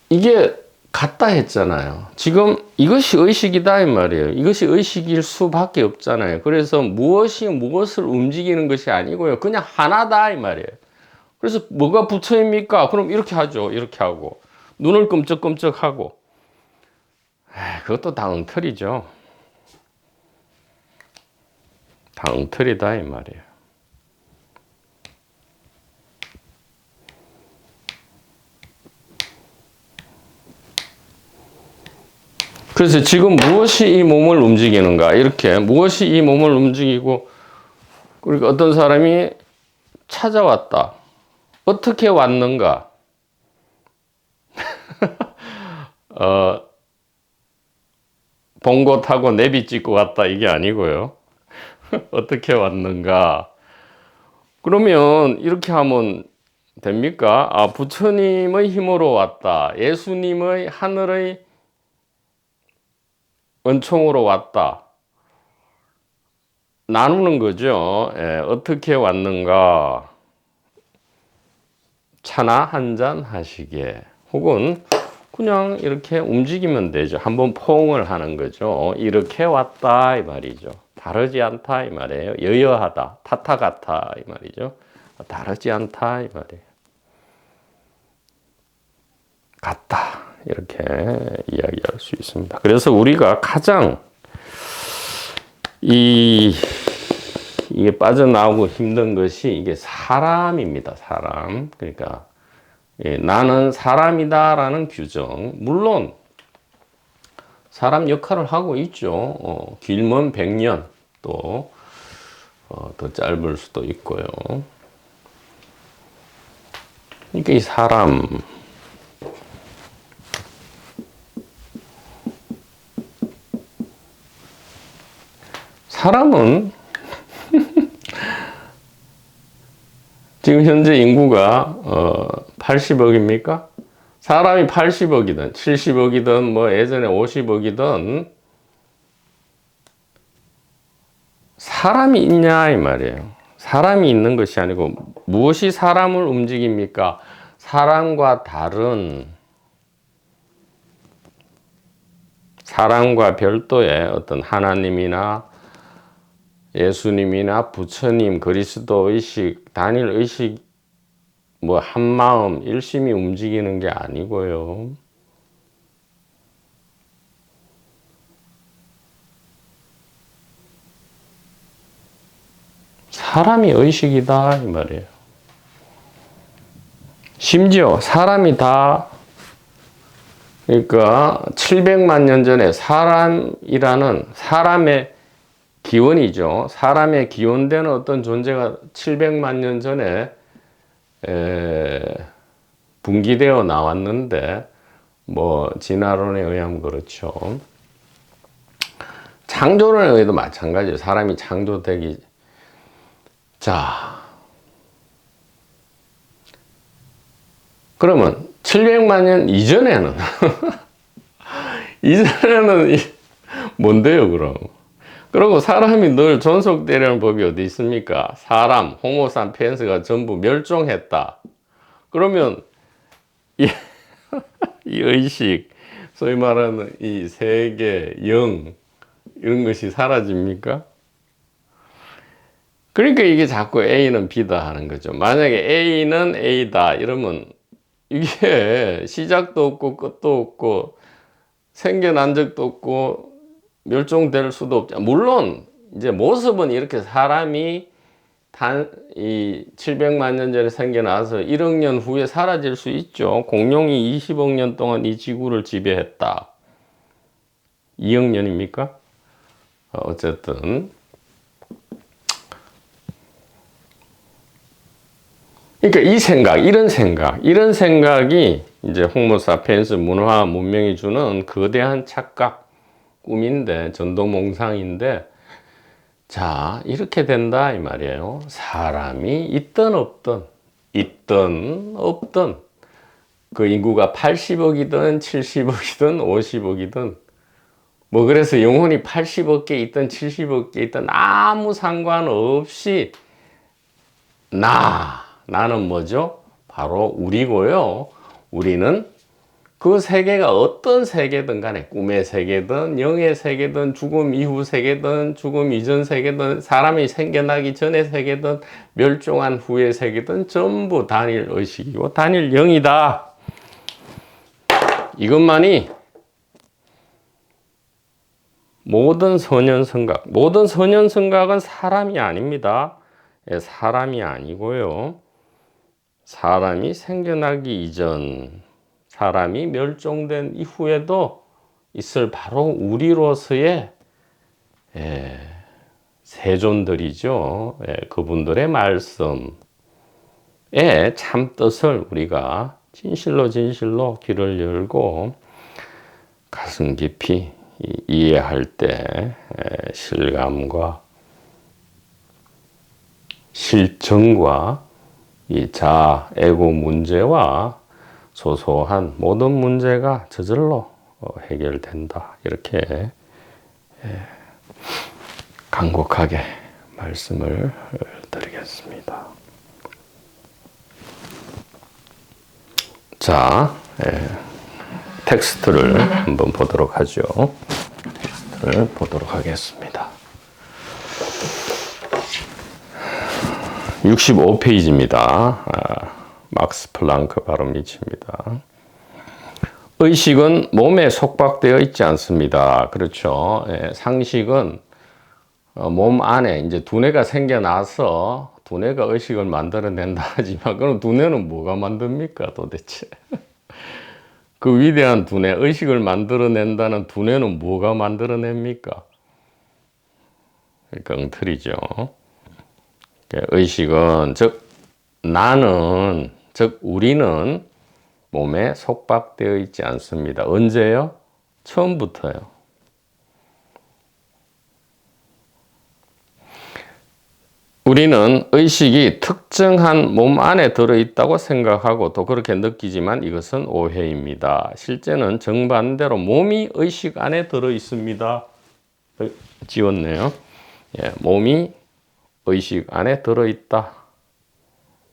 이게 같다 했잖아요. 지금 이것이 의식이다 이 말이에요. 이것이 의식일 수밖에 없잖아요. 그래서 무엇이 무엇을 움직이는 것이 아니고요. 그냥 하나다 이 말이에요. 그래서 뭐가 부처입니까? 그럼 이렇게 하죠. 이렇게 하고 눈을 끔쩍끔쩍 하고 그것도 다 엉터리죠. 다 엉터리다 이 말이에요. 그래서 지금 무엇이 이 몸을 움직이는가? 이렇게 무엇이 이 몸을 움직이고 그리고 어떤 사람이 찾아왔다. 어떻게 왔는가? 봉고 타고 내비 찍고 왔다 이게 아니고요. 어떻게 왔는가? 그러면 이렇게 하면 됩니까? 부처님의 힘으로 왔다. 예수님의 하늘의 은총으로 왔다. 나누는 거죠. 어떻게 왔는가? 차나 한 잔 하시게. 혹은 그냥 이렇게 움직이면 되죠. 한번 포옹을 하는 거죠. 이렇게 왔다 이 말이죠. 다르지 않다 이 말이에요. 여여하다, 타타 같아 이 말이죠. 다르지 않다 이 말이에요. 같다 이렇게 이야기할 수 있습니다. 그래서 우리가 가장 이게 빠져나오고 힘든 것이 이게 사람입니다. 사람. 그러니까 나는 사람이다라는 규정. 물론 사람 역할을 하고 있죠. 길면 100년 또 더 짧을 수도 있고요. 그러니까 이 사람은 지금 현재 인구가 80억입니까? 사람이 80억이든 70억이든 뭐 예전에 50억이든 사람이 있냐 이 말이에요. 사람이 있는 것이 아니고 무엇이 사람을 움직입니까? 사람과 다른 사람과 별도의 어떤 하나님이나 예수님이나 부처님, 그리스도 의식, 단일 의식, 뭐 한마음, 일심이 움직이는 게 아니고요. 사람이 의식이다 이 말이에요. 심지어 사람이 다 그러니까 700만 년 전에 사람이라는 사람의 기원이죠. 사람의 기원되는 어떤 존재가 700만 년 전에 분기되어 나왔는데 뭐 진화론에 의하면 그렇죠. 창조론에 의해도 마찬가지예요. 사람이 창조되기 자 그러면 700만 년 이전에는 이전에는 뭔데요 그럼? 그리고 사람이 늘 존속되려는 법이 어디 있습니까? 사람, 호모사피엔스가 전부 멸종했다. 그러면 이 의식, 소위 말하는 이 세계, 영 이런 것이 사라집니까? 그러니까 이게 자꾸 A는 B다 하는 거죠. 만약에 A는 A다 이러면 이게 시작도 없고 끝도 없고 생겨난 적도 없고 멸종될 수도 없죠. 물론 이제 모습은 이렇게 사람이 이 700만 년 전에 생겨나서 1억 년 후에 사라질 수 있죠. 공룡이 20억 년 동안 이 지구를 지배했다. 2억 년입니까? 어쨌든 그러니까 이 생각, 이런 생각이 이제 호모사피엔스 문화 문명이 주는 거대한 착각, 꿈인데, 전도몽상인데, 자, 이렇게 된다, 이 말이에요. 사람이 있든 없든, 그 인구가 80억이든 70억이든 50억이든, 뭐 그래서 영혼이 80억 개 있든 70억 개 있든 아무 상관없이 나는 뭐죠? 바로 우리고요. 우리는 그 세계가 어떤 세계든 간에 꿈의 세계든 영의 세계든 죽음 이후 세계든 죽음 이전 세계든 사람이 생겨나기 전의 세계든 멸종한 후의 세계든 전부 단일 의식이고 단일 영이다. 이것만이 모든 선현성각은 사람이 아닙니다. 사람이 아니고요. 사람이 생겨나기 이전, 사람이 멸종된 이후에도 있을 바로 우리로서의 세존들이죠. 그분들의 말씀에 참 뜻을 우리가 진실로 귀를 열고 가슴 깊이 이해할 때 실감과 실정과 이 자아, 에고 문제와 소소한 모든 문제가 저절로 해결된다. 이렇게 간곡하게 말씀을 드리겠습니다. 자, 텍스트를 한번 보도록 하죠. 텍스트를 보도록 하겠습니다. 65페이지입니다. 막스 플랑크 발음 이치입니다. 의식은 몸에 속박되어 있지 않습니다. 그렇죠. 상식은 몸 안에 이제 두뇌가 생겨나서 두뇌가 의식을 만들어낸다 하지만 그럼 두뇌는 뭐가 만듭니까 도대체? 그 위대한 두뇌, 의식을 만들어낸다는 두뇌는 뭐가 만들어냅니까? 그러니까 엉터리죠. 의식은 즉 나는 즉 우리는 몸에 속박되어 있지 않습니다. 언제요? 처음부터요. 우리는 의식이 특정한 몸 안에 들어있다고 생각하고 또 그렇게 느끼지만 이것은 오해입니다. 실제는 정반대로 몸이 의식 안에 들어있습니다. 지웠네요. 몸이 의식 안에 들어있다.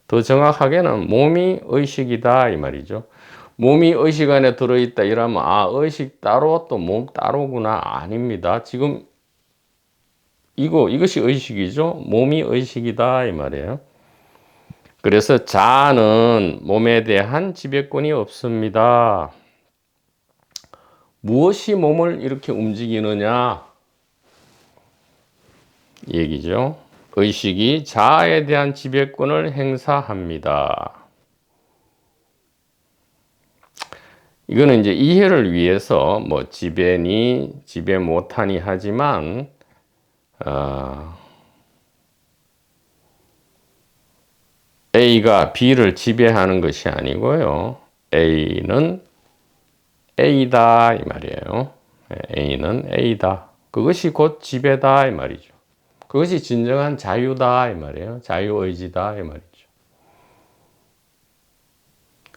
더 정확하게는 몸이 의식이다 이 말이죠. 몸이 의식 안에 들어있다 이러면 의식 따로 또 몸 따로구나. 아닙니다. 지금 이것이 의식이죠. 몸이 의식이다 이 말이에요. 그래서 자아는 몸에 대한 지배권이 없습니다. 무엇이 몸을 이렇게 움직이느냐 얘기죠. 의식이 자아에 대한 지배권을 행사합니다. 이거는 이제 이해를 위해서 뭐 지배니 지배 못하니 하지만 A가 B를 지배하는 것이 아니고요. A는 A다 이 말이에요. A는 A다. 그것이 곧 지배다 이 말이죠. 그것이 진정한 자유다 이 말이에요. 자유의지다 이 말이죠.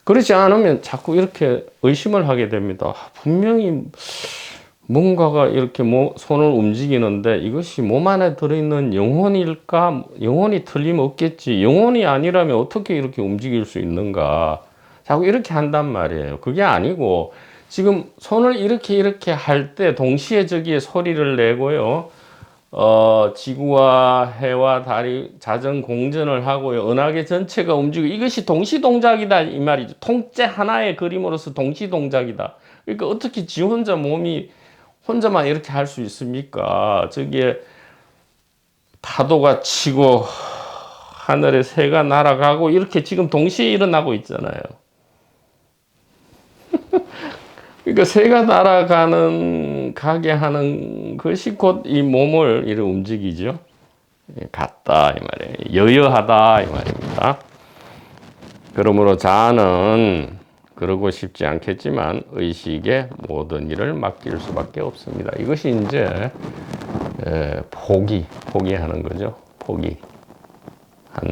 그렇지 않으면 자꾸 이렇게 의심을 하게 됩니다. 분명히 뭔가가 이렇게 손을 움직이는데 이것이 몸 안에 들어있는 영혼일까? 영혼이 틀림없겠지. 영혼이 아니라면 어떻게 이렇게 움직일 수 있는가? 자꾸 이렇게 한단 말이에요. 그게 아니고 지금 손을 이렇게 할 때 동시에 저기에 소리를 내고요. 지구와 해와 달이 자전 공전을 하고요. 은하계 전체가 움직이고 이것이 동시 동작이다 이 말이죠. 통째 하나의 그림으로서 동시 동작이다. 그러니까 어떻게 지 혼자 몸이 혼자만 이렇게 할 수 있습니까? 저기에 파도가 치고 하늘에 새가 날아가고 이렇게 지금 동시에 일어나고 있잖아요. 그러니까 새가 가게 하는 것이 곧 이 몸을 이렇게 움직이죠. 같다 이 말이에요. 여여하다 이 말입니다. 그러므로 자아는 그러고 싶지 않겠지만 의식에 모든 일을 맡길 수밖에 없습니다. 이것이 이제 포기하는 거죠. 포기. 한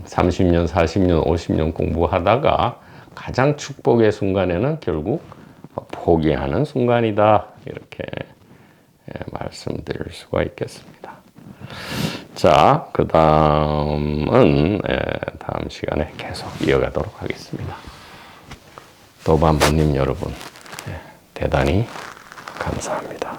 30년, 40년, 50년 공부하다가 가장 축복의 순간에는 결국 포기하는 순간이다. 이렇게 말씀드릴 수가 있겠습니다. 자, 그 다음은 다음 시간에 계속 이어가도록 하겠습니다. 도반부님 여러분, 대단히 감사합니다.